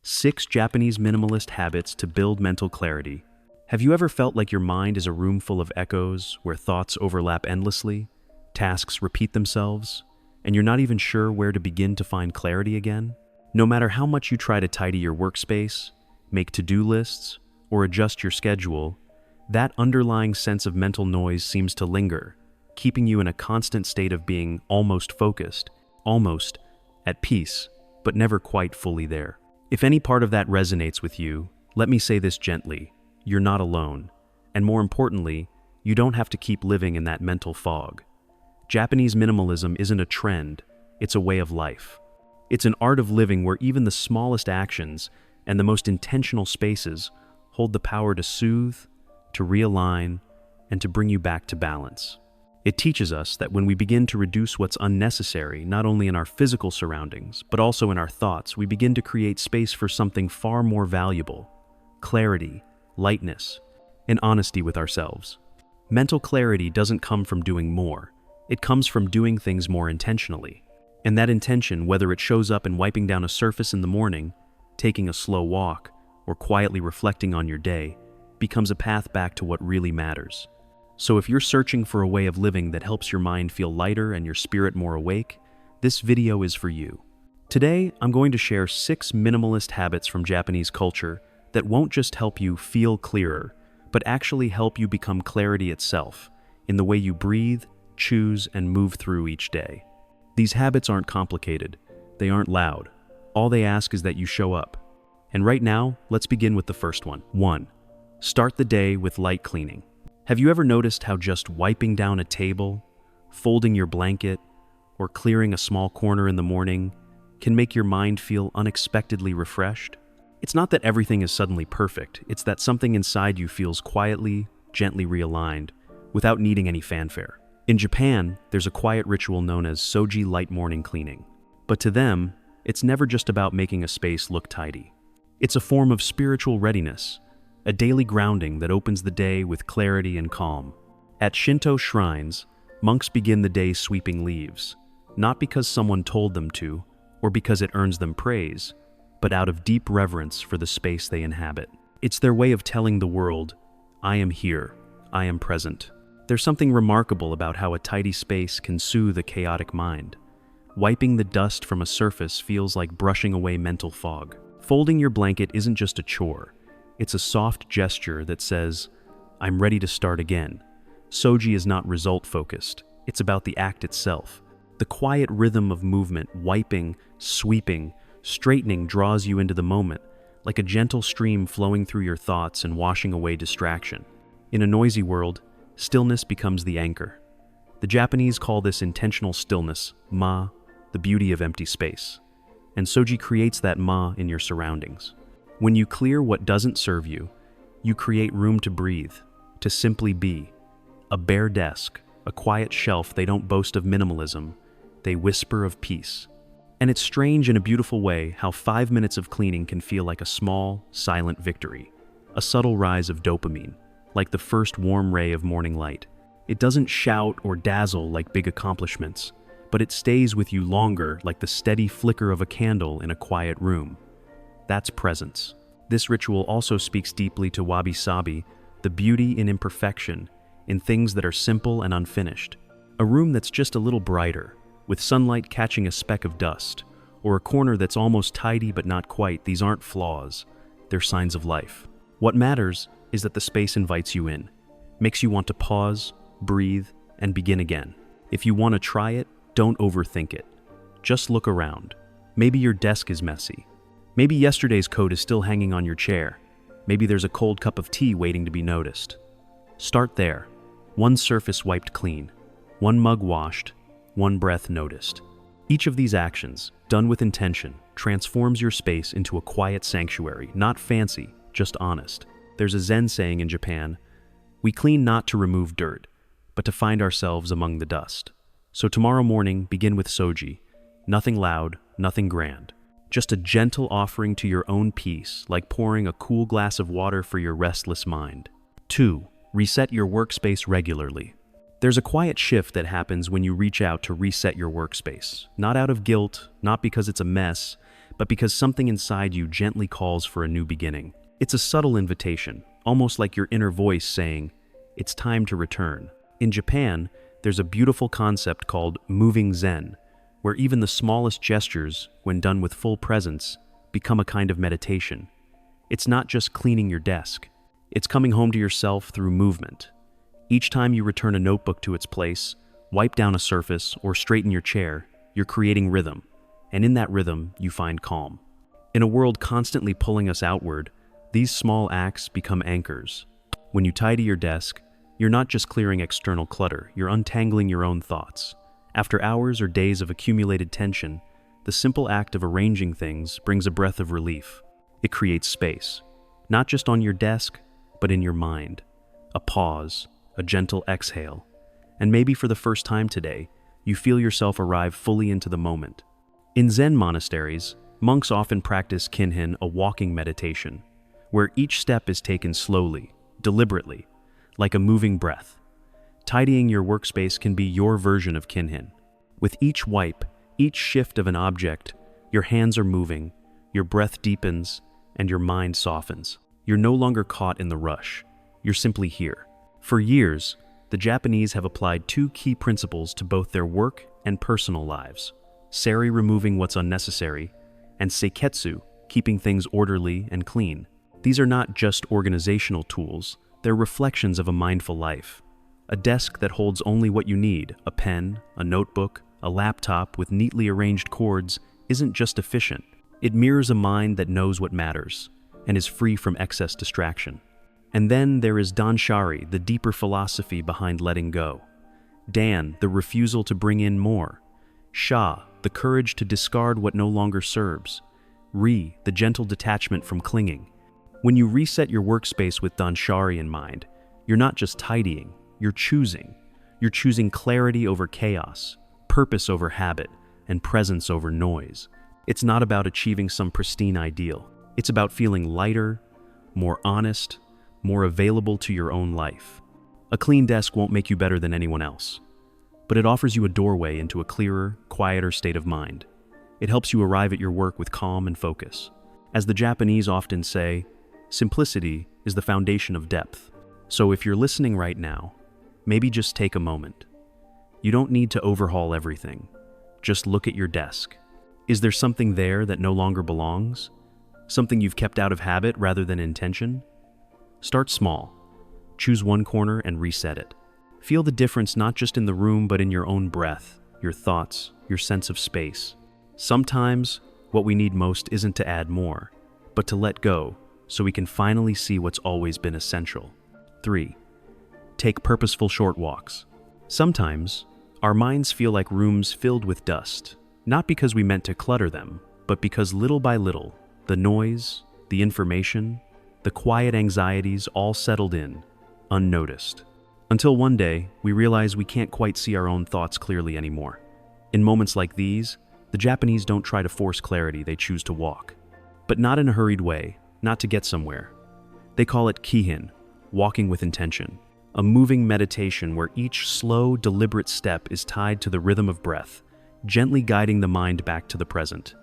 6 Japanese Minimalist Habits to Build Mental Clarity. Have you ever felt like your mind is a room full of echoes where thoughts overlap endlessly, tasks repeat themselves, and you're not even sure where to begin to find clarity again? No matter how much you try to tidy your workspace, make to-do lists, or adjust your schedule, that underlying sense of mental noise seems to linger, keeping you in a constant state of being almost focused, almost at peace, but never quite fully there. If any part of that resonates with you, let me say this gently: you're not alone. And more importantly, you don't have to keep living in that mental fog. Japanese minimalism isn't a trend, it's a way of life. It's an art of living where even the smallest actions and the most intentional spaces hold the power to soothe, to realign, and to bring you back to balance. It teaches us that when we begin to reduce what's unnecessary, not only in our physical surroundings, but also in our thoughts, we begin to create space for something far more valuable: clarity, lightness, and honesty with ourselves. Mental clarity doesn't come from doing more. It comes from doing things more intentionally. And that intention, whether it shows up in wiping down a surface in the morning, taking a slow walk, or quietly reflecting on your day, becomes a path back to what really matters. So if you're searching for a way of living that helps your mind feel lighter and your spirit more awake, this video is for you. Today, I'm going to share 6 minimalist habits from Japanese culture that won't just help you feel clearer, but actually help you become clarity itself in the way you breathe, choose, and move through each day. These habits aren't complicated. They aren't loud. All they ask is that you show up. And right now, let's begin with the first one. 1. Start the day with light cleaning. Have you ever noticed how just wiping down a table, folding your blanket, or clearing a small corner in the morning can make your mind feel unexpectedly refreshed? It's not that everything is suddenly perfect, it's that something inside you feels quietly, gently realigned, without needing any fanfare. In Japan, there's a quiet ritual known as soji light morning cleaning. But to them, it's never just about making a space look tidy. It's a form of spiritual readiness, a daily grounding that opens the day with clarity and calm. At Shinto shrines, monks begin the day sweeping leaves, not because someone told them to, or because it earns them praise, but out of deep reverence for the space they inhabit. It's their way of telling the world, I am here, I am present. There's something remarkable about how a tidy space can soothe a chaotic mind. Wiping the dust from a surface feels like brushing away mental fog. Folding your blanket isn't just a chore. It's a soft gesture that says, I'm ready to start again. Soji is not result-focused. It's about the act itself. The quiet rhythm of movement, wiping, sweeping, straightening draws you into the moment, like a gentle stream flowing through your thoughts and washing away distraction. In a noisy world, stillness becomes the anchor. The Japanese call this intentional stillness, ma, the beauty of empty space. And Soji creates that ma in your surroundings. When you clear what doesn't serve you, you create room to breathe, to simply be. A bare desk, a quiet shelf, they don't boast of minimalism, they whisper of peace. And it's strange in a beautiful way how 5 minutes of cleaning can feel like a small, silent victory, a subtle rise of dopamine, like the first warm ray of morning light. It doesn't shout or dazzle like big accomplishments, but it stays with you longer like the steady flicker of a candle in a quiet room. That's presence. This ritual also speaks deeply to wabi-sabi, the beauty in imperfection, in things that are simple and unfinished. A room that's just a little brighter, with sunlight catching a speck of dust, or a corner that's almost tidy but not quite. These aren't flaws, they're signs of life. What matters is that the space invites you in, makes you want to pause, breathe, and begin again. If you want to try it, don't overthink it. Just look around. Maybe your desk is messy. Maybe yesterday's coat is still hanging on your chair. Maybe there's a cold cup of tea waiting to be noticed. Start there. One surface wiped clean, one mug washed, one breath noticed. Each of these actions, done with intention, transforms your space into a quiet sanctuary, not fancy, just honest. There's a Zen saying in Japan, we clean not to remove dirt, but to find ourselves among the dust. So tomorrow morning, begin with soji. Nothing loud, nothing grand. Just a gentle offering to your own peace, like pouring a cool glass of water for your restless mind. 2. Reset your workspace regularly. There's a quiet shift that happens when you reach out to reset your workspace. Not out of guilt, not because it's a mess, but because something inside you gently calls for a new beginning. It's a subtle invitation, almost like your inner voice saying, "It's time to return." In Japan, there's a beautiful concept called moving Zen, where even the smallest gestures, when done with full presence, become a kind of meditation. It's not just cleaning your desk. It's coming home to yourself through movement. Each time you return a notebook to its place, wipe down a surface, or straighten your chair, you're creating rhythm. And in that rhythm, you find calm. In a world constantly pulling us outward, these small acts become anchors. When you tidy your desk, you're not just clearing external clutter, you're untangling your own thoughts. After hours or days of accumulated tension, the simple act of arranging things brings a breath of relief. It creates space, not just on your desk, but in your mind. A pause, a gentle exhale, and maybe for the first time today, you feel yourself arrive fully into the moment. In Zen monasteries, monks often practice kinhin, a walking meditation, where each step is taken slowly, deliberately, like a moving breath. Tidying your workspace can be your version of kinhin. With each wipe, each shift of an object, your hands are moving, your breath deepens, and your mind softens. You're no longer caught in the rush. You're simply here. For years, the Japanese have applied two key principles to both their work and personal lives: sari, removing what's unnecessary, and seiketsu, keeping things orderly and clean. These are not just organizational tools, they're reflections of a mindful life. A desk that holds only what you need, a pen, a notebook, a laptop with neatly arranged cords, isn't just efficient. It mirrors a mind that knows what matters and is free from excess distraction. And then there is danshari, the deeper philosophy behind letting go. Dan, the refusal to bring in more. Sha, the courage to discard what no longer serves. Ri, the gentle detachment from clinging. When you reset your workspace with danshari in mind, you're not just tidying, you're choosing. You're choosing clarity over chaos, purpose over habit, and presence over noise. It's not about achieving some pristine ideal. It's about feeling lighter, more honest, more available to your own life. A clean desk won't make you better than anyone else, but it offers you a doorway into a clearer, quieter state of mind. It helps you arrive at your work with calm and focus. As the Japanese often say, simplicity is the foundation of depth. So if you're listening right now, maybe just take a moment. You don't need to overhaul everything. Just look at your desk. Is there something there that no longer belongs? Something you've kept out of habit rather than intention? Start small. Choose one corner and reset it. Feel the difference not just in the room but in your own breath, your thoughts, your sense of space. Sometimes, what we need most isn't to add more, but to let go so we can finally see what's always been essential. 3. Take purposeful short walks. Sometimes, our minds feel like rooms filled with dust, not because we meant to clutter them, but because little by little, the noise, the information, the quiet anxieties all settled in, unnoticed. Until one day, we realize we can't quite see our own thoughts clearly anymore. In moments like these, the Japanese don't try to force clarity, they choose to walk. But not in a hurried way, not to get somewhere. They call it kihin, walking with intention, a moving meditation where each slow, deliberate step is tied to the rhythm of breath, gently guiding the mind back to the present.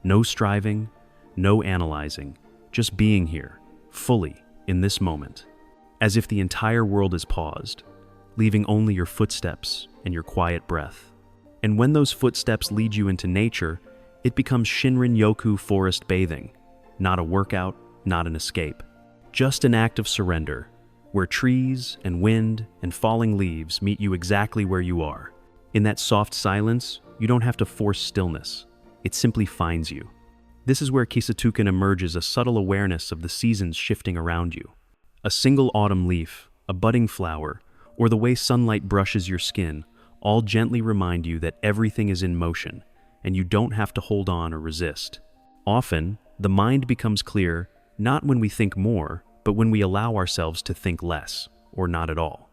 No striving, no analyzing, just being here, fully, in this moment. As if the entire world is paused, leaving only your footsteps and your quiet breath. And when those footsteps lead you into nature, it becomes Shinrin-yoku forest bathing, not a workout, not an escape. Just an act of surrender, where trees and wind and falling leaves meet you exactly where you are. In that soft silence, you don't have to force stillness. It simply finds you. This is where Kisatukan emerges, a subtle awareness of the seasons shifting around you. A single autumn leaf, a budding flower, or the way sunlight brushes your skin, all gently remind you that everything is in motion, and you don't have to hold on or resist. Often, the mind becomes clear not when we think more, but when we allow ourselves to think less, or not at all.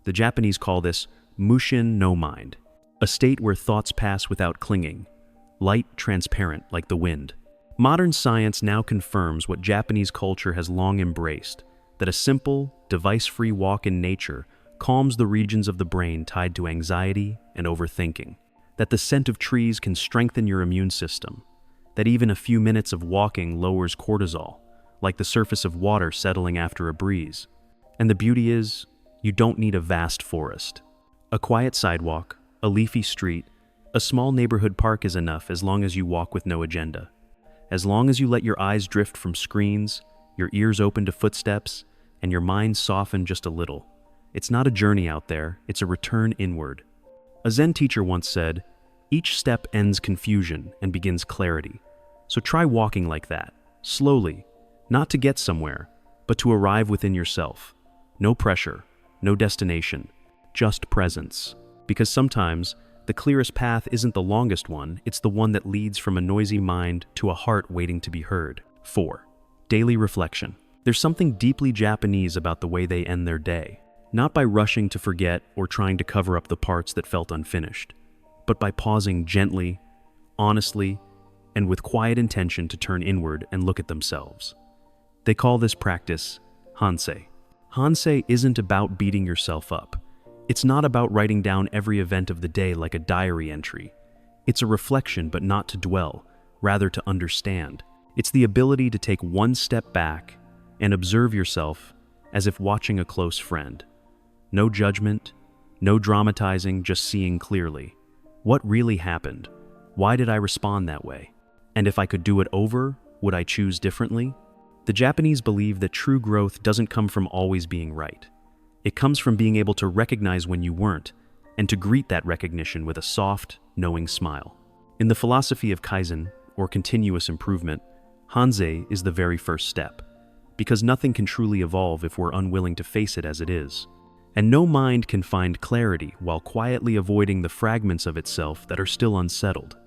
The Japanese call this mushin no mind, a state where thoughts pass without clinging, light, transparent like the wind. Modern science now confirms what Japanese culture has long embraced, that a simple, device-free walk in nature calms the regions of the brain tied to anxiety and overthinking, that the scent of trees can strengthen your immune system, that even a few minutes of walking lowers cortisol, like the surface of water settling after a breeze. And the beauty is, you don't need a vast forest. A quiet sidewalk, a leafy street, a small neighborhood park is enough as long as you walk with no agenda. As long as you let your eyes drift from screens, your ears open to footsteps, and your mind soften just a little. It's not a journey out there, it's a return inward. A Zen teacher once said, "Each step ends confusion and begins clarity." So try walking like that, slowly, not to get somewhere, but to arrive within yourself. No pressure, no destination, just presence. Because sometimes, the clearest path isn't the longest one, it's the one that leads from a noisy mind to a heart waiting to be heard. 4. Daily reflection. There's something deeply Japanese about the way they end their day. Not by rushing to forget or trying to cover up the parts that felt unfinished, but by pausing gently, honestly, and with quiet intention to turn inward and look at themselves. They call this practice hansei. Hansei isn't about beating yourself up. It's not about writing down every event of the day like a diary entry. It's a reflection, but not to dwell, rather to understand. It's the ability to take one step back and observe yourself as if watching a close friend. No judgment, no dramatizing, just seeing clearly. What really happened? Why did I respond that way? And if I could do it over, would I choose differently? The Japanese believe that true growth doesn't come from always being right. It comes from being able to recognize when you weren't, and to greet that recognition with a soft, knowing smile. In the philosophy of Kaizen, or continuous improvement, hansei is the very first step, because nothing can truly evolve if we're unwilling to face it as it is. And no mind can find clarity while quietly avoiding the fragments of itself that are still unsettled.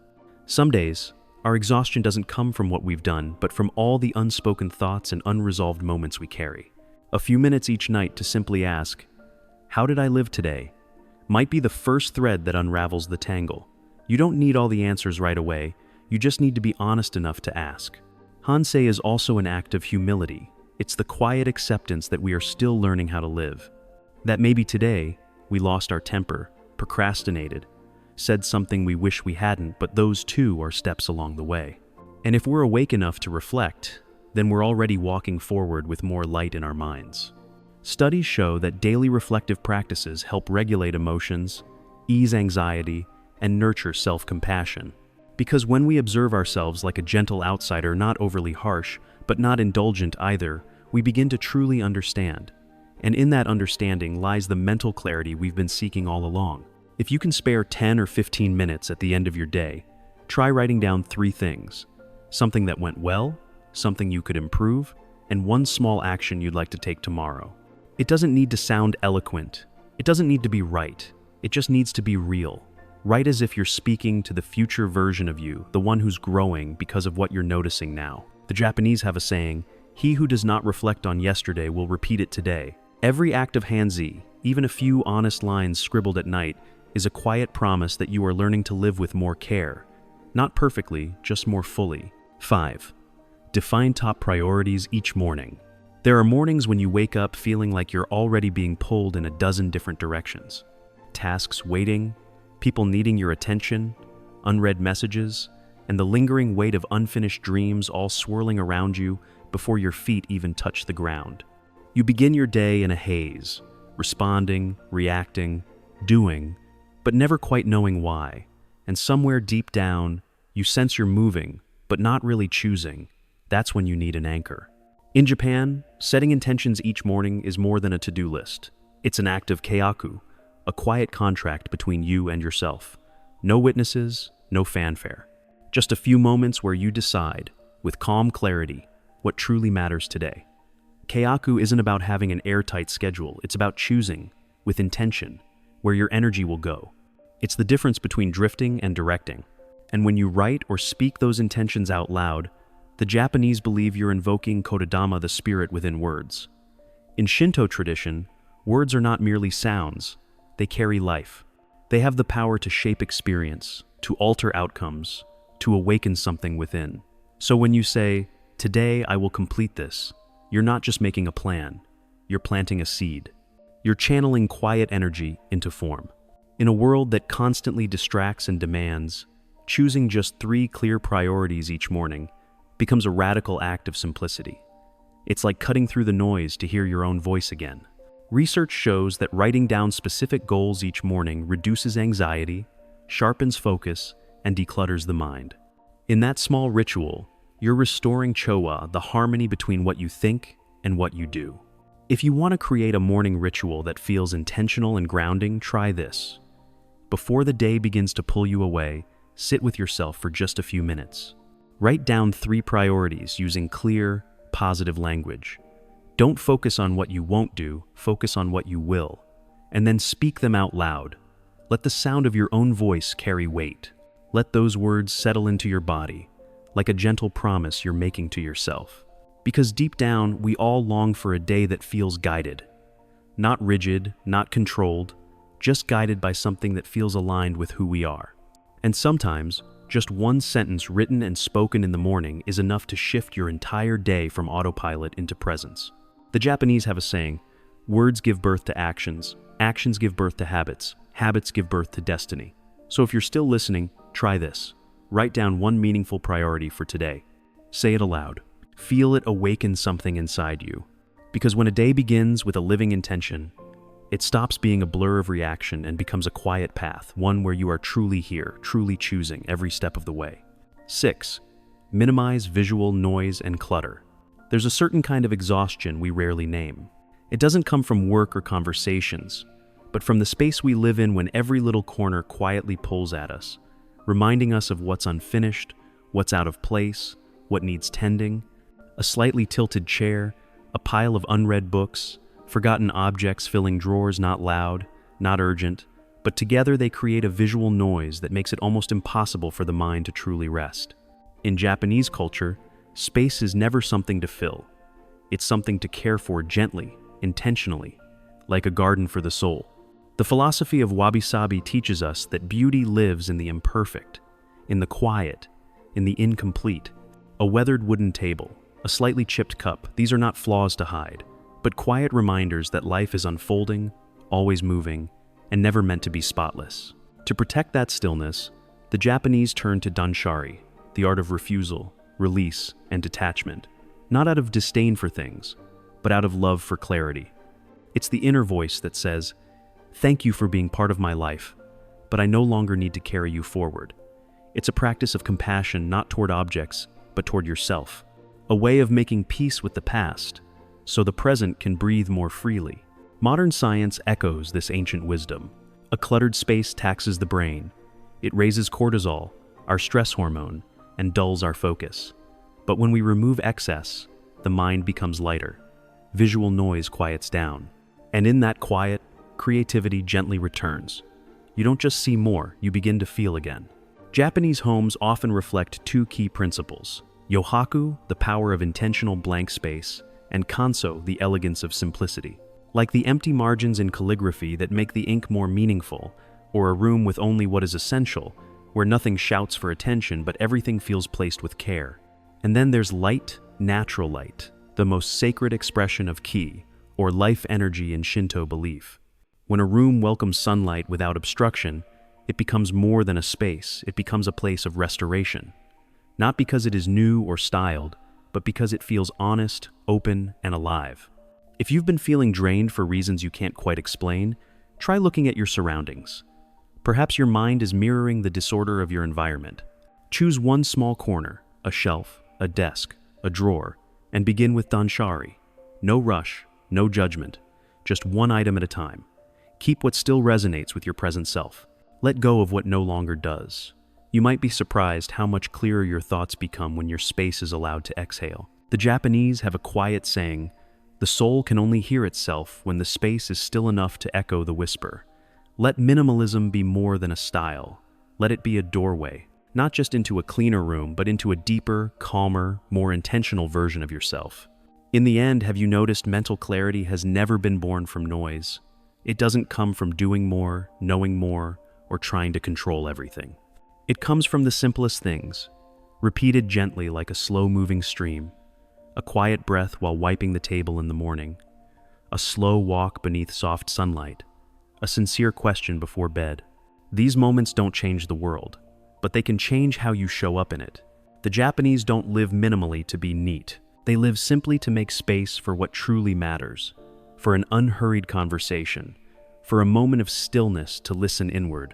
Some days, our exhaustion doesn't come from what we've done, but from all the unspoken thoughts and unresolved moments we carry. A few minutes each night to simply ask, "How did I live today?" might be the first thread that unravels the tangle. You don't need all the answers right away, you just need to be honest enough to ask. Hansei is also an act of humility. It's the quiet acceptance that we are still learning how to live. That maybe today, we lost our temper, procrastinated, said something we wish we hadn't, but those too are steps along the way. And if we're awake enough to reflect, then we're already walking forward with more light in our minds. Studies show that daily reflective practices help regulate emotions, ease anxiety, and nurture self-compassion. Because when we observe ourselves like a gentle outsider, not overly harsh, but not indulgent either, we begin to truly understand. And in that understanding lies the mental clarity we've been seeking all along. If you can spare 10 or 15 minutes at the end of your day, try writing down 3 things. Something that went well, something you could improve, and one small action you'd like to take tomorrow. It doesn't need to sound eloquent. It doesn't need to be right. It just needs to be real. Right as if you're speaking to the future version of you, the one who's growing because of what you're noticing now. The Japanese have a saying, "He who does not reflect on yesterday will repeat it today." Every act of hansei, even a few honest lines scribbled at night, is a quiet promise that you are learning to live with more care. Not perfectly, just more fully. 5. Define top priorities each morning. There are mornings when you wake up feeling like you're already being pulled in a dozen different directions. Tasks waiting, people needing your attention, unread messages, and the lingering weight of unfinished dreams all swirling around you before your feet even touch the ground. You begin your day in a haze, responding, reacting, doing, but never quite knowing why. And somewhere deep down, you sense you're moving, but not really choosing. That's when you need an anchor. In Japan, setting intentions each morning is more than a to-do list. It's an act of keiaku, a quiet contract between you and yourself. No witnesses, no fanfare. Just a few moments where you decide, with calm clarity, what truly matters today. Keiaku isn't about having an airtight schedule, it's about choosing, with intention, where your energy will go. It's the difference between drifting and directing. And when you write or speak those intentions out loud, the Japanese believe you're invoking Kodadama, the spirit within words. In Shinto tradition, words are not merely sounds, they carry life. They have the power to shape experience, to alter outcomes, to awaken something within. So when you say, "Today I will complete this," you're not just making a plan, you're planting a seed. You're channeling quiet energy into form. In a world that constantly distracts and demands, Choosing just 3 clear priorities each morning becomes a radical act of simplicity. It's like cutting through the noise to hear your own voice again. Research shows that writing down specific goals each morning reduces anxiety, sharpens focus, and declutters the mind. In that small ritual, you're restoring chowa, the harmony between what you think and what you do. If you want to create a morning ritual that feels intentional and grounding, try this. Before the day begins to pull you away, sit with yourself for just a few minutes. Write down 3 priorities using clear, positive language. Don't focus on what you won't do, focus on what you will. And then speak them out loud. Let the sound of your own voice carry weight. Let those words settle into your body, like a gentle promise you're making to yourself. Because deep down, we all long for a day that feels guided. Not rigid, not controlled, just guided by something that feels aligned with who we are. And sometimes, just one sentence written and spoken in the morning is enough to shift your entire day from autopilot into presence. The Japanese have a saying, words give birth to actions, actions give birth to habits, habits give birth to destiny. So if you're still listening, try this. Write down 1 meaningful priority for today. Say it aloud. Feel it awaken something inside you. Because when a day begins with a living intention, it stops being a blur of reaction and becomes a quiet path, one where you are truly here, truly choosing every step of the way. 6. Minimize visual noise and clutter. There's a certain kind of exhaustion we rarely name. It doesn't come from work or conversations, but from the space we live in when every little corner quietly pulls at us, reminding us of what's unfinished, what's out of place, what needs tending. A slightly tilted chair, a pile of unread books, forgotten objects filling drawers, not loud, not urgent, but together they create a visual noise that makes it almost impossible for the mind to truly rest. In Japanese culture, space is never something to fill. It's something to care for gently, intentionally, like a garden for the soul. The philosophy of wabi-sabi teaches us that beauty lives in the imperfect, in the quiet, in the incomplete. A weathered wooden table, a slightly chipped cup, these are not flaws to hide, but quiet reminders that life is unfolding, always moving, and never meant to be spotless. To protect that stillness, the Japanese turn to danshari, the art of refusal, release, and detachment, not out of disdain for things, but out of love for clarity. It's the inner voice that says, "Thank you for being part of my life, but I no longer need to carry you forward." It's a practice of compassion not toward objects, but toward yourself, a way of making peace with the past, so the present can breathe more freely. Modern science echoes this ancient wisdom. A cluttered space taxes the brain. It raises cortisol, our stress hormone, and dulls our focus. But when we remove excess, the mind becomes lighter. Visual noise quiets down. And in that quiet, creativity gently returns. You don't just see more, you begin to feel again. Japanese homes often reflect 2 key principles: yohaku, the power of intentional blank space, and kanso, the elegance of simplicity. Like the empty margins in calligraphy that make the ink more meaningful, or a room with only what is essential, where nothing shouts for attention but everything feels placed with care. And then there's light, natural light, the most sacred expression of ki, or life energy in Shinto belief. When a room welcomes sunlight without obstruction, it becomes more than a space, it becomes a place of restoration. Not because it is new or styled, but because it feels honest, open, and alive. If you've been feeling drained for reasons you can't quite explain, try looking at your surroundings. Perhaps your mind is mirroring the disorder of your environment. Choose one small corner, a shelf, a desk, a drawer, and begin with danshari. No rush, no judgment, just one item at a time. Keep what still resonates with your present self. Let go of what no longer does. You might be surprised how much clearer your thoughts become when your space is allowed to exhale. The Japanese have a quiet saying, "The soul can only hear itself when the space is still enough to echo the whisper." Let minimalism be more than a style. Let it be a doorway, not just into a cleaner room, but into a deeper, calmer, more intentional version of yourself. In the end, have you noticed mental clarity has never been born from noise? It doesn't come from doing more, knowing more, or trying to control everything. It comes from the simplest things, repeated gently like a slow-moving stream, a quiet breath while wiping the table in the morning, a slow walk beneath soft sunlight, a sincere question before bed. These moments don't change the world, but but they can change how you show up in it. The Japanese don't live minimally to be neat. They live simply to make space for what truly matters, for an unhurried conversation, for a moment of stillness to listen inward,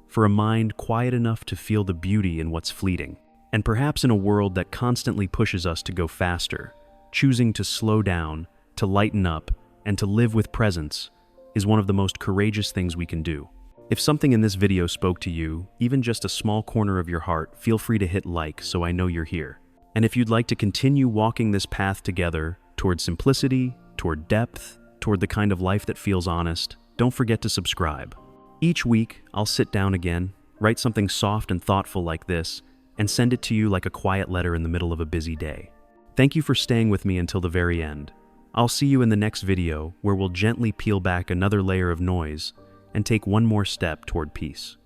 for a mind quiet enough to feel the beauty in what's fleeting. And perhaps in a world that constantly pushes us to go faster, choosing to slow down, to lighten up, and to live with presence is one of the most courageous things we can do. If something in this video spoke to you, even just a small corner of your heart, feel free to hit like so I know you're here. And if you'd like to continue walking this path together toward simplicity, toward depth, toward the kind of life that feels honest, don't forget to subscribe. Each week, I'll sit down again, write something soft and thoughtful like this, and send it to you like a quiet letter in the middle of a busy day. Thank you for staying with me until the very end. I'll see you in the next video where we'll gently peel back another layer of noise and take one more step toward peace.